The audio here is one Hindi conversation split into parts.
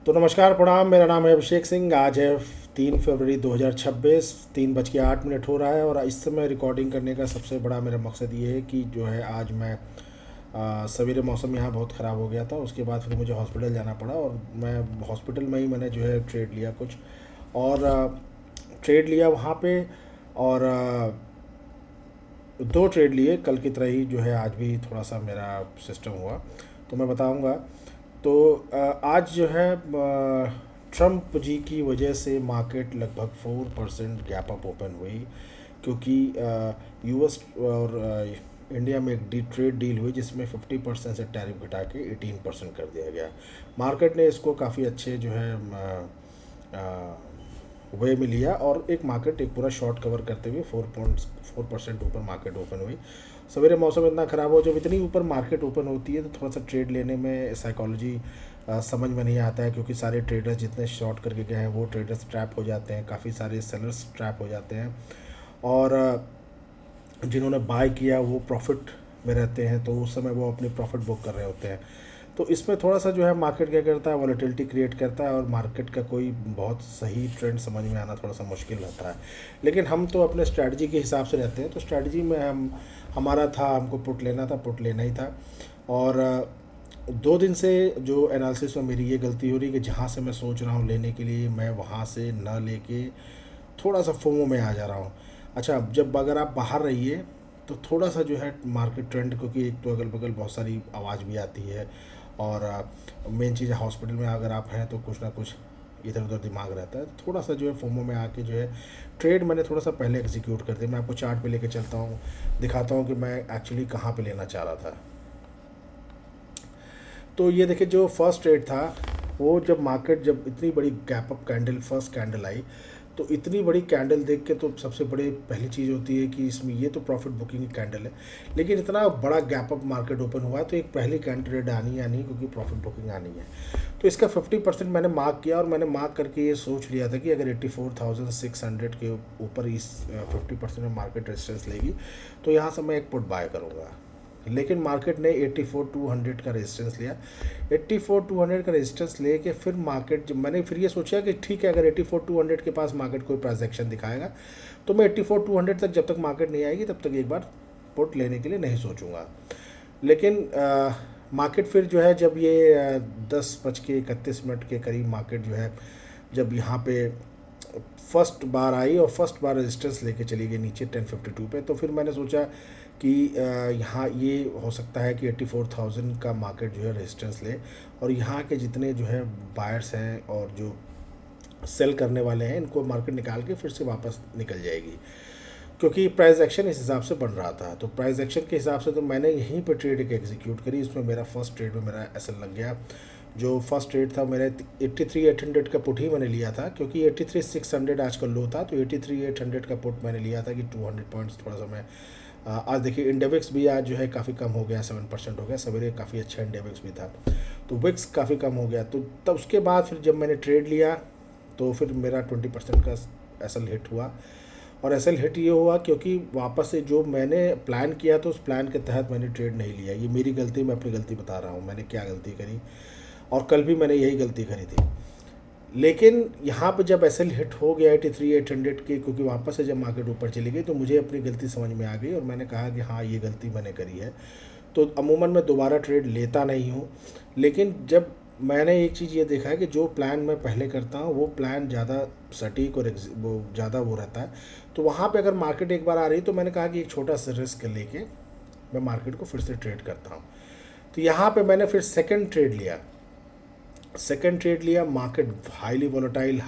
तो नमस्कार प्रणाम, मेरा नाम है अभिषेक सिंह। आज है 3 फरवरी 2026, 3:08 हो रहा है और इस समय रिकॉर्डिंग करने का सबसे बड़ा मेरा मकसद ये है कि जो है आज मैं सवेरे मौसम यहाँ बहुत ख़राब हो गया था। उसके बाद फिर मुझे हॉस्पिटल जाना पड़ा और मैं हॉस्पिटल में ही मैंने जो है ट्रेड लिया कुछ और ट्रेड लिया वहाँ पे। और दो ट्रेड लिए कल की तरह ही, जो है आज भी थोड़ा सा मेरा सिस्टम हुआ तो मैं बताऊंगा। तो आज जो है ट्रम्प जी की वजह से मार्केट लगभग 4% गैप अप ओपन हुई, क्योंकि यूएस और इंडिया में एक ट्रेड डील हुई जिसमें 50% से टैरिफ घटा के 18% कर दिया गया। मार्केट ने इसको काफ़ी अच्छे जो है वे में लिया और एक मार्केट एक पूरा शॉर्ट कवर करते हुए 4% ऊपर मार्केट ओपन हुई। सवेरे मौसम इतना ख़राब हो, जब इतनी ऊपर मार्केट ओपन होती है तो थोड़ा सा ट्रेड लेने में साइकोलॉजी समझ में नहीं आता है, क्योंकि सारे ट्रेडर्स जितने शॉर्ट करके गए हैं वो ट्रेडर्स ट्रैप हो जाते हैं, काफ़ी सारे सेलर्स ट्रैप हो जाते हैं और जिन्होंने बाय किया वो प्रॉफिट में रहते हैं, तो उस समय वो अपनी प्रॉफिट बुक कर रहे होते हैं। तो इसमें थोड़ा सा जो है मार्केट क्या करता है, वॉलेटिलिटी क्रिएट करता है और मार्केट का कोई बहुत सही ट्रेंड समझ में आना थोड़ा सा मुश्किल रहता है। लेकिन हम तो अपने स्ट्रैटेजी के हिसाब से रहते हैं, तो स्ट्रैटेजी में हमारा था, हमको पुट लेना था, पुट लेना ही था। और 2 दिन से जो एनालिसिस में मेरी ये गलती हो रही है कि जहाँ से मैं सोच रहा हूँ लेने के लिए मैं वहाँ से न लेके थोड़ा सा फोमो में आ जा रहा हूँ। अच्छा, जब अगर आप बाहर रहिए तो थोड़ा सा जो है मार्केट ट्रेंड, क्योंकि एक तो अगल बगल बहुत सारी आवाज़ भी आती है और मेन चीज़ है हॉस्पिटल में अगर आप हैं तो कुछ ना कुछ इधर उधर दिमाग रहता है। थोड़ा सा जो है फोमो में आके जो है ट्रेड मैंने थोड़ा सा पहले एग्जीक्यूट कर दिया। मैं आपको चार्ट पे लेके चलता हूँ, दिखाता हूँ कि मैं एक्चुअली कहाँ पे लेना चाह रहा था। तो ये देखिए, जो फर्स्ट ट्रेड था वो जब मार्केट जब इतनी बड़ी gap up candle first candle आई, तो इतनी बड़ी कैंडल देख के तो सबसे बड़ी पहली चीज़ होती है कि इसमें ये तो प्रॉफिट बुकिंग की कैंडल है, लेकिन इतना बड़ा गैप अप मार्केट ओपन हुआ है तो एक पहली कैंडल आनी आनी, क्योंकि प्रॉफिट बुकिंग आनी है। तो इसका 50% मैंने मार्क किया और मैंने मार्क करके ये सोच लिया था कि अगर 84,600 के ऊपर इस 50% में मार्केट रेजिस्टेंस लेगी तो यहाँ से मैं एक पुट बाय करूँगा। लेकिन मार्केट ने 84,200 का रेजिस्टेंस लिया। 84,200 का रेजिस्टेंस लेके फिर मार्केट, जब मैंने फिर ये सोचा कि ठीक है, अगर 84,200 के पास मार्केट कोई ट्रांजैक्शन दिखाएगा तो मैं 84,200 तक, जब तक मार्केट नहीं आएगी तब तक एक बार पुट लेने के लिए नहीं सोचूंगा। लेकिन मार्केट फिर जो है जब ये 10:31 के करीब मार्केट जो है जब यहाँ पे फर्स्ट बार आई और फर्स्ट बार रेजिस्टेंस लेके चली गई नीचे 1052 पे, तो फिर मैंने सोचा कि यहाँ ये हो सकता है कि 84,000 का मार्केट जो है रेजिस्टेंस ले और यहाँ के जितने जो है बायर्स हैं और जो सेल करने वाले हैं इनको मार्केट निकाल के फिर से वापस निकल जाएगी, क्योंकि प्राइस एक्शन इस हिसाब से बन रहा था। तो प्राइस एक्शन के हिसाब से तो मैंने यहीं पर ट्रेड एक एग्जीक्यूट करी। इसमें मेरा फर्स्ट ट्रेड में मेरा एसएल लग गया। जो फर्स्ट ट्रेड था मेरा 83,800 का पुट ही मैंने लिया था, क्योंकि 83,600 आज का लो था, तो 83,800 का पुट मैंने लिया था कि 200 पॉइंट्स थोड़ा सा मैं आज देखिए इंडेविक्स भी आज जो है काफ़ी कम हो गया, 7% हो गया। सवेरे काफ़ी अच्छा इंडेविक्स भी था, तो विक्स काफ़ी कम हो गया। तो तब उसके बाद फिर जब मैंने ट्रेड लिया तो फिर मेरा 20% का एसएल हिट हुआ। और एसएल हिट ये हुआ क्योंकि वापस से जो मैंने प्लान किया तो उस प्लान के तहत मैंने ट्रेड नहीं लिया। ये मेरी गलती, मैं अपनी गलती बता रहा हूँ मैंने क्या गलती करी, और कल भी मैंने यही गलती करी थी। लेकिन यहाँ पे जब एसएल हिट हो गया 83,800 के, क्योंकि वापस से जब मार्केट ऊपर चली गई तो मुझे अपनी गलती समझ में आ गई और मैंने कहा कि हाँ ये गलती मैंने करी है। तो अमूमन मैं दोबारा ट्रेड लेता नहीं हूँ, लेकिन जब मैंने एक चीज़ ये देखा है कि जो प्लान मैं पहले करता हूँ वो प्लान ज़्यादा सटीक और वो ज़्यादा वो रहता है। तो वहाँ पे अगर मार्केट एक बार आ रही तो मैंने कहा कि एक छोटा सा रिस्क लेके मैं मार्केट को फिर से ट्रेड करता हूँ। तो यहाँ पे मैंने फिर सेकंड ट्रेड लिया। मार्केट हाईली वॉलेटाइल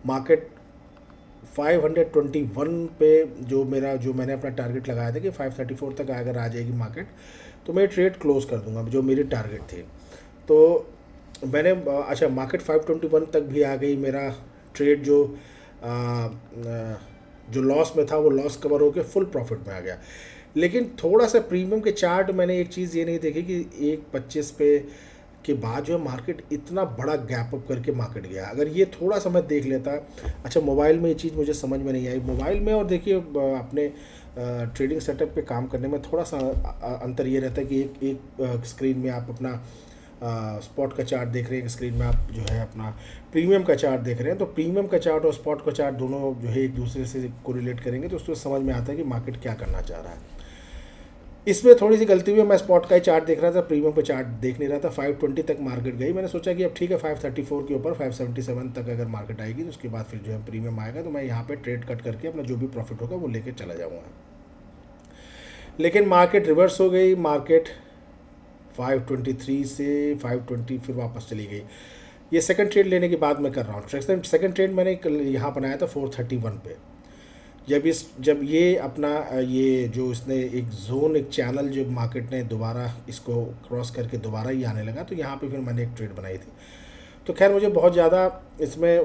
मार्केट 521 पे, जो मैंने अपना टारगेट लगाया था कि 534 तक अगर आ जाएगी मार्केट तो मैं ट्रेड क्लोज कर दूंगा, जो मेरी टारगेट थी। तो मैंने अच्छा, मार्केट 521 तक भी आ गई। मेरा ट्रेड जो लॉस में था वो लॉस कवर होकर फुल प्रॉफिट में आ गया। लेकिन थोड़ा सा प्रीमियम के चार्ट मैंने एक चीज़ ये नहीं देखी कि 1:25 पे के बाद जो है मार्केट इतना बड़ा गैप अप करके मार्केट गया। अगर ये थोड़ा सा मैं देख लेता। अच्छा, मोबाइल में ये चीज़ मुझे समझ में नहीं आई। मोबाइल में और देखिए अपने ट्रेडिंग सेटअप पे काम करने में थोड़ा सा अंतर ये रहता है कि एक स्क्रीन में आप अपना स्पॉट का चार्ट देख रहे हैं स्क्रीन में आप, जो है अपना प्रीमियम का चार्ट देख रहे हैं, तो प्रीमियम का चार्ट और स्पॉट का चार्ट दोनों जो है एक दूसरे से कोरिलेट करेंगे तो उसमें समझ में आता है कि मार्केट क्या करना चाह रहा है। इसमें थोड़ी सी गलती हुई, मैं स्पॉट का ही चार्ट देख रहा था, प्रीमियम का चार्ट देख नहीं रहा था। 520 तक मार्केट गई, मैंने सोचा कि अब ठीक है 534 के ऊपर 577 तक अगर मार्केट आएगी तो उसके बाद फिर जो है प्रीमियम आएगा तो मैं यहाँ पे ट्रेड कट करके अपना जो भी प्रॉफिट होगा वो लेके चला जाऊँगा। लेकिन मार्केट रिवर्स हो गई, मार्केट 523 से 520 फिर वापस चली गई। ये सेकंड ट्रेड लेने के बाद मैं कर रहा हूँ। सेकंड ट्रेड मैंने कल यहाँ बनाया था 431 पे। जब ये अपना ये जो इसने एक जोन, एक चैनल जो मार्केट ने दोबारा इसको क्रॉस करके दोबारा ही आने लगा, तो यहाँ पे फिर मैंने एक ट्रेड बनाई थी। तो खैर मुझे बहुत ज़्यादा इसमें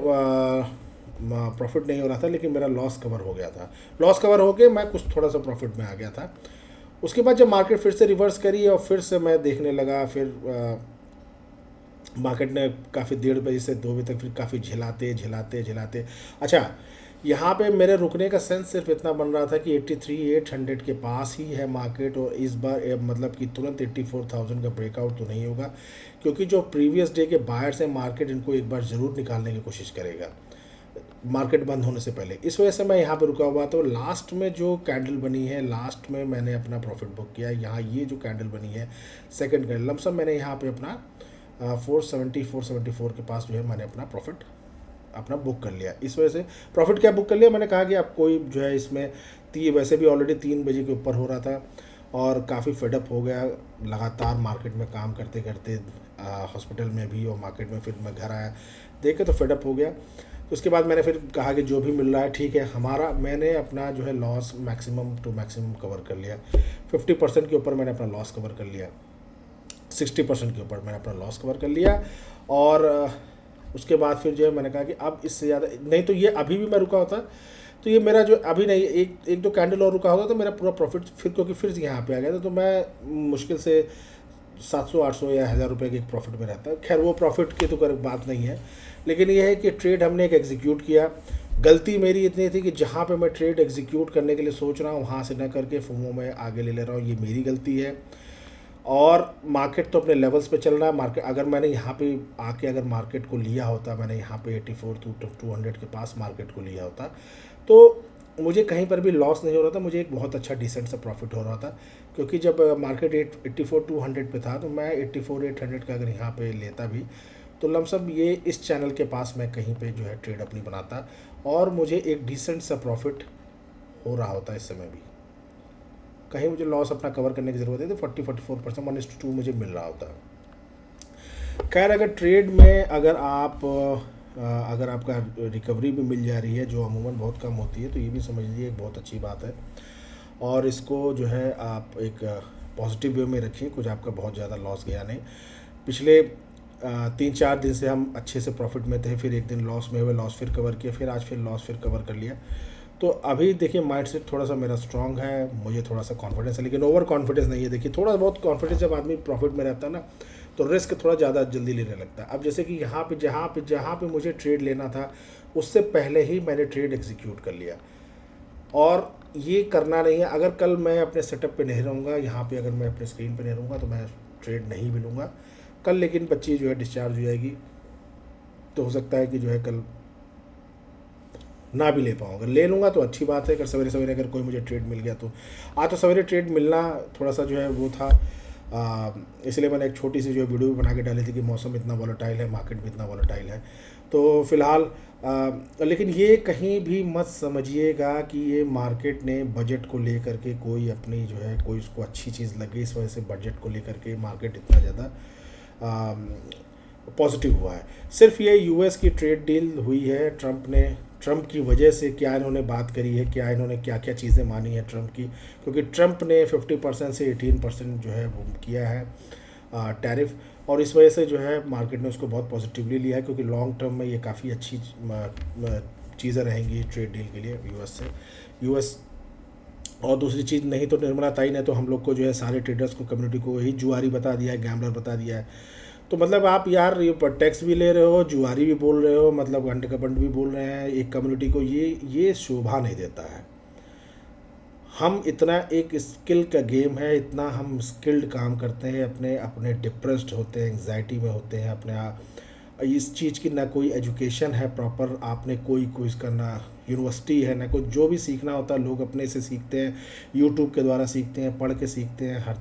प्रॉफिट नहीं हो रहा था, लेकिन मेरा लॉस कवर हो गया था। लॉस कवर हो के मैं कुछ थोड़ा सा प्रॉफिट में आ गया था। उसके बाद जब मार्केट फिर से रिवर्स करी और फिर से मैं देखने लगा, फिर मार्केट ने काफ़ी 1:30 बजे से 2 बजे तक फिर काफ़ी झिलाते। अच्छा, यहाँ पे मेरे रुकने का सेंस सिर्फ इतना बन रहा था कि 83,800 के पास ही है मार्केट, और इस बार मतलब कि तुरंत 84,000 का ब्रेकआउट तो नहीं होगा, क्योंकि जो प्रीवियस डे के बायर्स हैं मार्केट इनको एक बार ज़रूर निकालने की कोशिश करेगा मार्केट बंद होने से पहले। इस वजह से मैं यहाँ पे रुका हुआ। तो लास्ट में जो कैंडल बनी है, लास्ट में मैंने अपना प्रॉफिट बुक किया। यहाँ ये जो कैंडल बनी है सेकंड कैंडल, लमसम मैंने यहाँ पे अपना 474 के पास जो है मैंने अपना प्रॉफिट अपना बुक कर लिया। इस वजह से प्रॉफिट क्या बुक कर लिया, मैंने कहा कि आप कोई जो है इसमें वैसे भी ऑलरेडी 3 बजे के ऊपर हो रहा था और काफ़ी फेडअप हो गया लगातार मार्केट में काम करते करते, हॉस्पिटल में भी और मार्केट में। फिर मैं घर आया, देख के तो फेडअप हो गया। तो उसके बाद मैंने फिर कहा कि जो भी मिल रहा है ठीक है हमारा। मैंने अपना जो है loss maximum to maximum cover कर लिया। 50% के ऊपर मैंने अपना लॉस कवर कर लिया, 60% के ऊपर मैंने अपना लॉस कवर कर लिया। और उसके बाद फिर जो है मैंने कहा कि अब इससे ज़्यादा नहीं, तो ये अभी भी मैं रुका होता तो ये मेरा जो अभी नहीं, एक दो कैंडल और रुका होता तो मेरा पूरा प्रॉफिट फिर, क्योंकि फिर यहाँ पे आ गया था, तो मैं मुश्किल से 700-800 या 1000 रुपये के एक प्रॉफिट में रहता है। खैर वो प्रॉफिट की तो कोई बात नहीं है, लेकिन ये है कि ट्रेड हमने एक एग्जीक्यूट किया। गलती मेरी इतनी थी कि जहाँ पे मैं ट्रेड एग्जीक्यूट करने के लिए सोच रहा हूँ वहाँ से न करके फोमो में आगे ले रहा हूँ, ये मेरी गलती है। और मार्केट तो अपने लेवल्स पे चल रहा है। मार्केट अगर मैंने यहाँ पे आके अगर मार्केट को लिया होता, मैंने यहाँ पे 84-200 के पास मार्केट को लिया होता, तो मुझे कहीं पर भी लॉस नहीं हो रहा था, मुझे एक बहुत अच्छा डिसेंट सा प्रॉफिट हो रहा था। क्योंकि जब मार्केट 84-200 पे था तो मैं 84-800 का अगर यहाँ पे लेता भी तो लमसम ये इस चैनल के पास मैं कहीं पे जो है ट्रेड अपनी बनाता और मुझे एक डिसेंट सा प्रॉफिट हो रहा होता। इस समय भी कहीं मुझे लॉस अपना कवर करने की ज़रूरत है तो 40-44% 1:2 मुझे मिल रहा होता। खैर अगर ट्रेड में अगर आपका रिकवरी भी मिल जा रही है, जो अमूमन बहुत कम होती है, तो ये भी समझ लीजिए एक बहुत अच्छी बात है। और इसको जो है आप एक पॉजिटिव वे में रखिए, कुछ आपका बहुत ज़्यादा लॉस गया नहीं। पिछले 3-4 दिन से हम अच्छे से प्रॉफिट में थे, फिर एक दिन लॉस में हुए, लॉस फिर कवर किया, फिर आज फिर लॉस फिर कवर कर लिया। तो अभी देखिए माइंडसेट थोड़ा सा मेरा स्ट्रांग है, मुझे थोड़ा सा कॉन्फिडेंस है, लेकिन ओवर कॉन्फिडेंस नहीं है। देखिए थोड़ा बहुत कॉन्फिडेंस जब आदमी प्रॉफिट में रहता है ना तो रिस्क थोड़ा ज़्यादा जल्दी लेने लगता है। अब जैसे कि यहाँ पे जहाँ पे मुझे ट्रेड लेना था उससे पहले ही मैंने ट्रेड एग्जीक्यूट कर लिया, और ये करना नहीं है। अगर कल मैं अपने सेटअप पे नहीं रहूँगा, यहाँ पे अगर मैं अपने स्क्रीन पे नहीं रहूँगा तो मैं ट्रेड नहीं भी लूँगा कल। लेकिन बच्ची जो है डिस्चार्ज हो जाएगी तो हो सकता है कि जो है कल ना भी ले पाऊँ। अगर ले लूँगा तो अच्छी बात है, अगर सवेरे सवेरे अगर कोई मुझे ट्रेड मिल गया तो। आज तो सवेरे ट्रेड मिलना थोड़ा सा जो है वो था, इसलिए मैंने एक छोटी सी जो है वीडियो भी बना के डाली थी कि मौसम इतना वॉलेटाइल है, मार्केट भी इतना वॉलेटाइल है। तो फिलहाल लेकिन ये कहीं भी मत समझिएगा कि ये मार्केट ने बजट को लेकर के कोई अपनी जो है कोई उसको अच्छी चीज़ लग गई, इस वजह से बजट को लेकर के मार्केट इतना ज़्यादा पॉजिटिव हुआ है। सिर्फ ये यूएस की ट्रेड डील हुई है, ट्रंप की वजह से क्या इन्होंने बात करी है, क्या इन्होंने क्या क्या चीज़ें मानी है ट्रंप की, क्योंकि ट्रंप ने 50% से 18% जो है वो किया है टैरिफ, और इस वजह से जो है मार्केट ने उसको बहुत पॉजिटिवली लिया है, क्योंकि लॉन्ग टर्म में ये काफ़ी अच्छी चीज़ें रहेंगी ट्रेड डील के लिए यूएस। और दूसरी चीज़ नहीं तो निर्मला ताई ने तो हम लोग को जो है सारे ट्रेडर्स को, कम्युनिटी को यही जुआरी बता दिया है, गैम्बलर बता दिया है। तो मतलब आप यार ये टैक्स भी ले रहे हो, जुआरी भी बोल रहे हो, मतलब अंडकपंड भी बोल रहे हैं एक कम्युनिटी को, ये शोभा नहीं देता है। हम इतना एक स्किल का गेम है, इतना हम स्किल्ड काम करते हैं, अपने अपने डिप्रेस्ड होते हैं, एंग्जाइटी में होते हैं अपने आप। इस चीज़ की ना कोई एजुकेशन है प्रॉपर, आपने कोई इसका ना यूनिवर्सिटी है ना कोई, जो भी सीखना होता है लोग अपने से सीखते हैं, यूट्यूब के द्वारा सीखते हैं, पढ़ के सीखते हैं, हर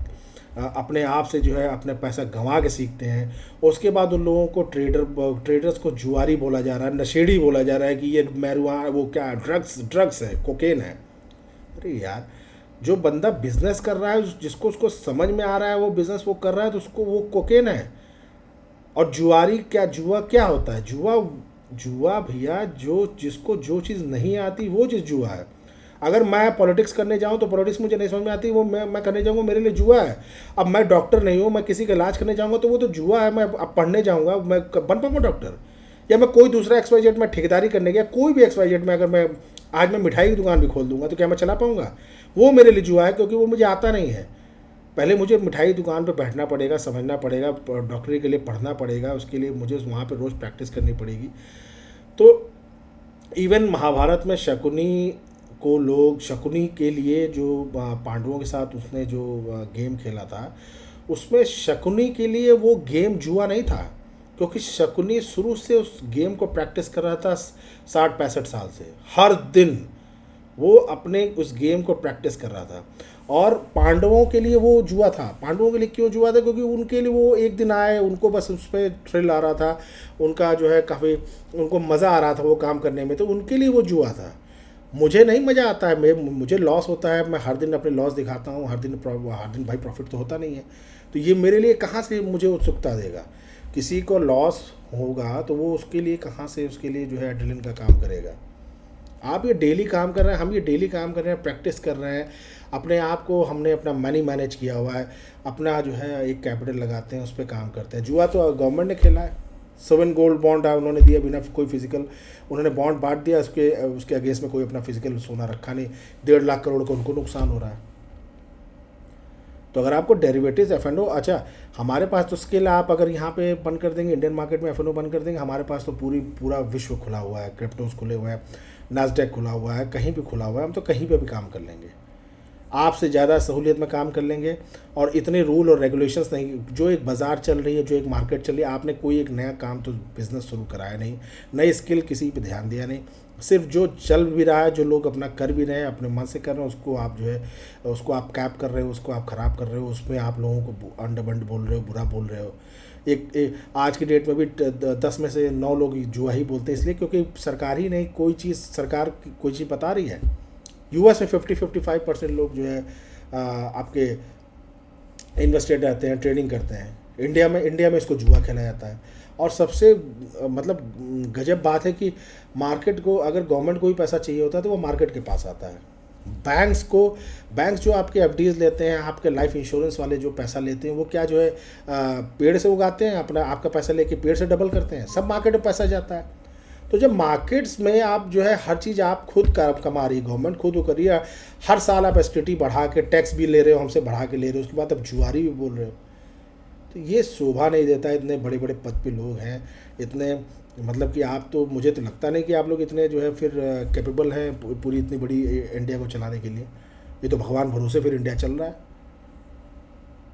अपने आप से जो है अपने पैसा गंवा के सीखते हैं। उसके बाद उन लोगों को ट्रेडर्स को जुआरी बोला जा रहा है, नशेड़ी बोला जा रहा है कि ये मैरुआ वो क्या ड्रग्स है, कोकेन है। अरे यार, जो बंदा बिजनेस कर रहा है, जिसको उसको समझ में आ रहा है वो बिजनेस वो कर रहा है, तो उसको वो कोकेन है। और जुआरी क्या, जुआ क्या होता है? जुआ जुआ भैया, जो जिसको जो चीज़ नहीं आती वो चीज़ जुआ है। अगर मैं पॉलिटिक्स करने जाऊँ तो पॉलिटिक्स मुझे नहीं समझ में आती, वो मैं करने जाऊँगा मेरे लिए जुआ है। अब मैं डॉक्टर नहीं हूँ, मैं किसी का इलाज करने जाऊँगा तो वो तो जुआ है। मैं अब पढ़ने जाऊँगा, मैं बन पाऊँगा डॉक्टर? या मैं कोई दूसरा XYZ में ठेकेदारी करने गया, कोई भी XYZ में अगर मैं आज मैं मिठाई की दुकान भी खोल दूंगा तो क्या मैं चला पाऊँगा? वो मेरे लिए जुआ है, क्योंकि वो मुझे आता नहीं है। पहले मुझे मिठाई दुकान पे बैठना पड़ेगा, समझना पड़ेगा, डॉक्टरी के लिए पढ़ना पड़ेगा, उसके लिए मुझे वहाँ पे रोज़ प्रैक्टिस करनी पड़ेगी। तो इवन महाभारत में शकुनी को लोग, शकुनी के लिए जो पांडवों के साथ उसने जो गेम खेला था, उसमें शकुनी के लिए वो गेम जुआ नहीं था, क्योंकि शकुनी शुरू से उस गेम को प्रैक्टिस कर रहा था 60-65 साल से। हर दिन वो अपने उस गेम को प्रैक्टिस कर रहा था। और पांडवों के लिए वो जुआ था। पांडवों के लिए क्यों जुआ था? क्योंकि उनके लिए वो एक दिन आए, उनको बस उस पर थ्रिल आ रहा था, उनका जो है काफ़ी उनको मज़ा आ रहा था वो काम करने में, तो उनके लिए वो जुआ था। मुझे नहीं मज़ा आता है, मुझे लॉस होता है, मैं हर दिन अपने लॉस दिखाता हूँ, हर दिन भाई प्रॉफिट तो होता नहीं है। तो ये मेरे लिए कहाँ से मुझे उत्सुकता देगा? किसी को लॉस होगा तो वो उसके लिए कहाँ से, उसके लिए जो है एड्रेनलिन का काम करेगा। आप ये डेली काम कर रहे हैं, हम ये डेली काम कर रहे हैं, प्रैक्टिस कर रहे हैं, अपने आप को हमने अपना मनी मैनेज किया हुआ है, अपना जो है एक कैपिटल लगाते हैं, उस पर काम करते हैं। जुआ तो गवर्नमेंट ने खेला है। 7 गोल्ड बॉन्ड उन्होंने दिया, बिना कोई फिजिकल उन्होंने बॉन्ड बांट दिया, उसके अगेंस्ट में कोई अपना फिजिकल सोना रखा नहीं। 1.5 लाख करोड़ का उनको नुकसान हो रहा है। तो अगर आपको डेरिवेटिव्स F&O, अच्छा हमारे पास तो स्किल, आप अगर यहाँ पे बंद कर देंगे, इंडियन मार्केट में F&O बंद कर देंगे, हमारे पास तो पूरा विश्व खुला हुआ है, क्रिप्टोज खुले हुए हैं, नास्डैक खुला हुआ है, कहीं भी खुला हुआ है, हम तो कहीं पे भी काम कर लेंगे, आपसे ज़्यादा सहूलियत में काम कर लेंगे। और इतने रूल और रेगुलेशंस नहीं, जो एक बाज़ार चल रही है, जो एक मार्केट चल रही है, आपने कोई एक नया काम तो बिज़नेस शुरू कराया नहीं, नई स्किल किसी पे ध्यान दिया नहीं। सिर्फ जो चल भी रहा है, जो लोग अपना कर भी रहे हैं, अपने मन से कर रहे हैं, उसको आप जो है उसको आप कैप कर रहे हो, उसको आप ख़राब कर रहे हो, उसमें आप लोगों को अंड बंड बोल रहे हो, बुरा बोल रहे हो। आज की डेट में भी 10 में से 9 लोग जुआ ही बोलते हैं, इसलिए क्योंकि सरकार ही नहीं, कोई चीज़ सरकार कोई चीज़ बता रही है। US में 50-55% लोग जो है आपके इन्वेस्टेड रहते हैं, ट्रेडिंग करते हैं। इंडिया में इसको जुआ खेला जाता है। और सबसे मतलब गजब बात है कि मार्केट को, अगर गवर्नमेंट को भी पैसा चाहिए होता है तो वो मार्केट के पास आता है। बैंक्स जो आपके FDs लेते हैं, आपके लाइफ इंश्योरेंस वाले जो पैसा लेते हैं, वो क्या जो है पेड़ से उगाते हैं, अपना आपका पैसा लेके पेड़ से डबल करते हैं, सब मार्केट में पैसा जाता है। तो जब मार्केट्स में आप जो है हर चीज़ आप खुद कमा रही, गवर्नमेंट खुद वो कर रही है, हर साल आप STT बढ़ा के, टैक्स भी ले रहे हो, हमसे बढ़ा के ले रहे हो, उसके बाद अब जुआरी भी बोल रहे हो, तो ये शोभा नहीं देता। इतने बड़े बड़े पद पे लोग हैं, इतने मतलब कि आप तो, मुझे तो लगता नहीं कि आप लोग इतने जो है फिर कैपेबल हैं पूरी इतनी बड़ी इंडिया को चलाने के लिए। ये तो भगवान भरोसे फिर इंडिया चल रहा है।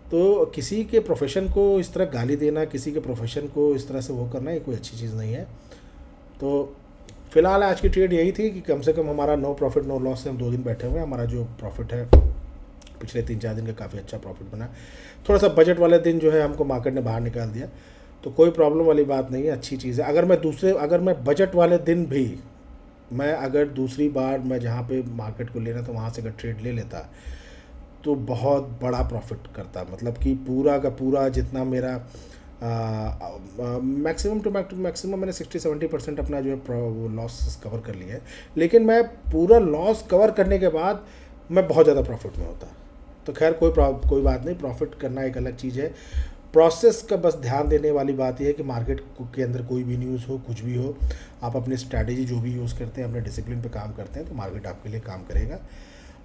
तो किसी के प्रोफेशन को इस तरह गाली देना, किसी के प्रोफेशन को इस तरह से वो करना, ये कोई अच्छी चीज़ नहीं है। तो फिलहाल आज की ट्रेड यही थी कि कम से कम हमारा नो प्रॉफिट नो लॉस से हम 2 दिन बैठे हुए हैं। हमारा जो प्रॉफिट है पिछले 3-4 दिन का काफ़ी अच्छा प्रॉफिट बना। थोड़ा सा बजट वाले दिन जो है हमको मार्केट ने बाहर निकाल दिया, तो कोई प्रॉब्लम वाली बात नहीं है, अच्छी चीज़ है। अगर मैं बजट वाले दिन भी, मैं अगर दूसरी बार मैं जहाँ पे मार्केट को लेना था वहाँ से अगर ट्रेड ले लेता तो बहुत बड़ा प्रॉफिट करता, मतलब कि पूरा का पूरा जितना मेरा मैक्सिमम टू मैक्सिमम मैंने 60-70% अपना जो है वो लॉस कवर कर लिया है। लेकिन मैं पूरा लॉस कवर करने के बाद मैं बहुत ज़्यादा प्रॉफिट में होता। तो खैर कोई बात नहीं, प्रॉफिट करना एक अलग चीज़ है। प्रोसेस का बस ध्यान देने वाली बात यह है कि मार्केट के अंदर कोई भी न्यूज़ हो, कुछ भी हो, आप अपनी स्ट्रैटेजी जो भी यूज़ करते हैं, अपने डिसिप्लिन पे काम करते हैं, तो मार्केट आपके लिए काम करेगा।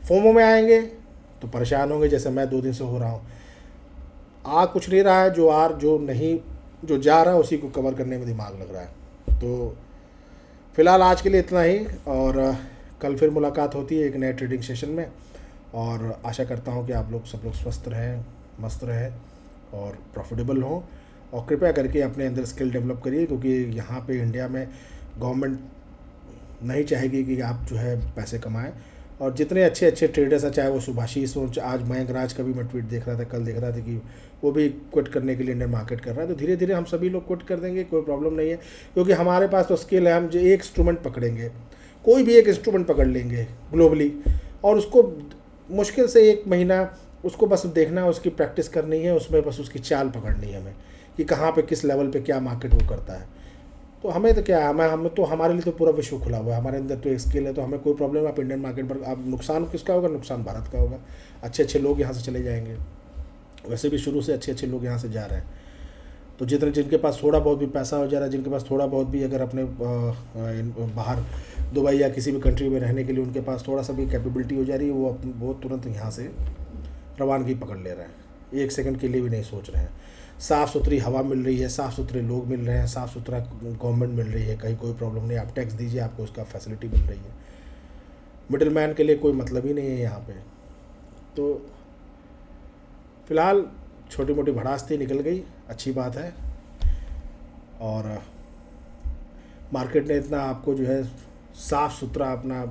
फोमो में आएंगे तो परेशान होंगे, जैसे मैं 2 दिन से हो रहा हूँ। कुछ नहीं रहा है, जो जा रहा है उसी को कवर करने में दिमाग लग रहा है। तो फिलहाल आज के लिए इतना ही, और कल फिर मुलाकात होती है एक नए ट्रेडिंग सेशन में। और आशा करता हूँ कि आप लोग सब लोग स्वस्थ रहें, मस्त रहें और प्रॉफिटेबल हों। और कृपया करके अपने अंदर स्किल डेवलप करिए, क्योंकि यहाँ पे इंडिया में गवर्नमेंट नहीं चाहेगी कि आप जो है पैसे कमाएं। और जितने अच्छे अच्छे ट्रेडर्स हैं, चाहे वो सुभाषीष हो, आज मयंक राज का भी मैं ट्वीट देख रहा था, कल देख रहा था कि वो भी क्विट करने के लिए इंडियन मार्केट कर रहा है। तो धीरे धीरे हम सभी लोग क्विट कर देंगे, कोई प्रॉब्लम नहीं है, क्योंकि हमारे पास तो स्किल है। हम जो एक इंस्ट्रूमेंट पकड़ेंगे, कोई भी एक इंस्ट्रूमेंट पकड़ लेंगे ग्लोबली, और उसको मुश्किल से 1 महीना उसको बस देखना है, उसकी प्रैक्टिस करनी है, उसमें बस उसकी चाल पकड़नी है हमें कि कहाँ पे किस लेवल पे क्या मार्केट वो करता है। तो हमें तो क्या है, हमें तो हमारे लिए तो पूरा विश्व खुला हुआ है, हमारे अंदर तो एक स्किल है, तो हमें कोई प्रॉब्लम है। आप इंडियन मार्केट पर, आप नुकसान किसका होगा? नुकसान भारत का होगा। अच्छे अच्छे लोग यहाँ से चले जाएंगे, वैसे भी शुरू से अच्छे अच्छे लोग यहाँ से जा रहे हैं। तो जितने जिनके पास थोड़ा बहुत भी पैसा हो जा रहा है, जिनके पास थोड़ा बहुत भी अगर अपने बाहर दुबई या किसी भी कंट्री में रहने के लिए उनके पास थोड़ा सा भी कैपेबिलिटी हो जा रही है, वो तुरंत यहाँ से रवानगी पकड़ ले रहे हैं, 1 सेकंड के लिए भी नहीं सोच रहे हैं। साफ़ सुथरी हवा मिल रही है, साफ़ सुथरे लोग मिल रहे हैं, साफ़ सुथरा गवर्नमेंट मिल रही है, कहीं कोई प्रॉब्लम नहीं। आप टैक्स दीजिए, आपको उसका फैसिलिटी मिल रही है। मिडिल मैन के लिए कोई मतलब ही नहीं है यहाँ पे। तो फ़िलहाल छोटी मोटी भड़ास थी, निकल गई, अच्छी बात है। और मार्केट ने इतना आपको जो है साफ़ सुथरा अपना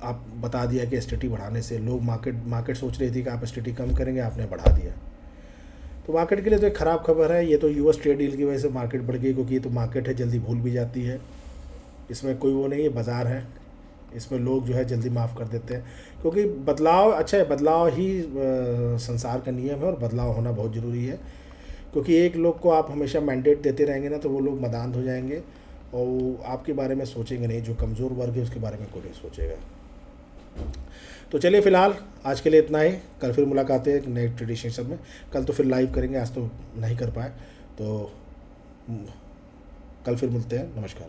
आप बता दिया कि एसटीटी बढ़ाने से लोग मार्केट सोच रही थी कि आप एसटीटी कम करेंगे, आपने बढ़ा दिया। तो मार्केट के लिए तो एक ख़राब खबर है। ये तो यूएस ट्रेड डील की वजह से मार्केट बढ़ गई, क्योंकि ये तो मार्केट है, जल्दी भूल भी जाती है। इसमें कोई वो नहीं है, बाज़ार है, इसमें लोग जो है जल्दी माफ़ कर देते हैं, क्योंकि बदलाव अच्छा है, बदलाव ही संसार का नियम है, और बदलाव होना बहुत ज़रूरी है। क्योंकि एक लोग को आप हमेशा मैंडेट देते रहेंगे ना, तो वो लोग मदान्त हो जाएंगे और वो आपके बारे में सोचेंगे नहीं। जो कमज़ोर वर्ग है उसके बारे में कोई नहीं सोचेगा। तो चलिए फ़िलहाल आज के लिए इतना ही। कल फिर मुलाकात है नए ट्रेडिशन सब में। कल तो फिर लाइव करेंगे, आज तो नहीं कर पाए, तो कल फिर मिलते हैं। नमस्कार।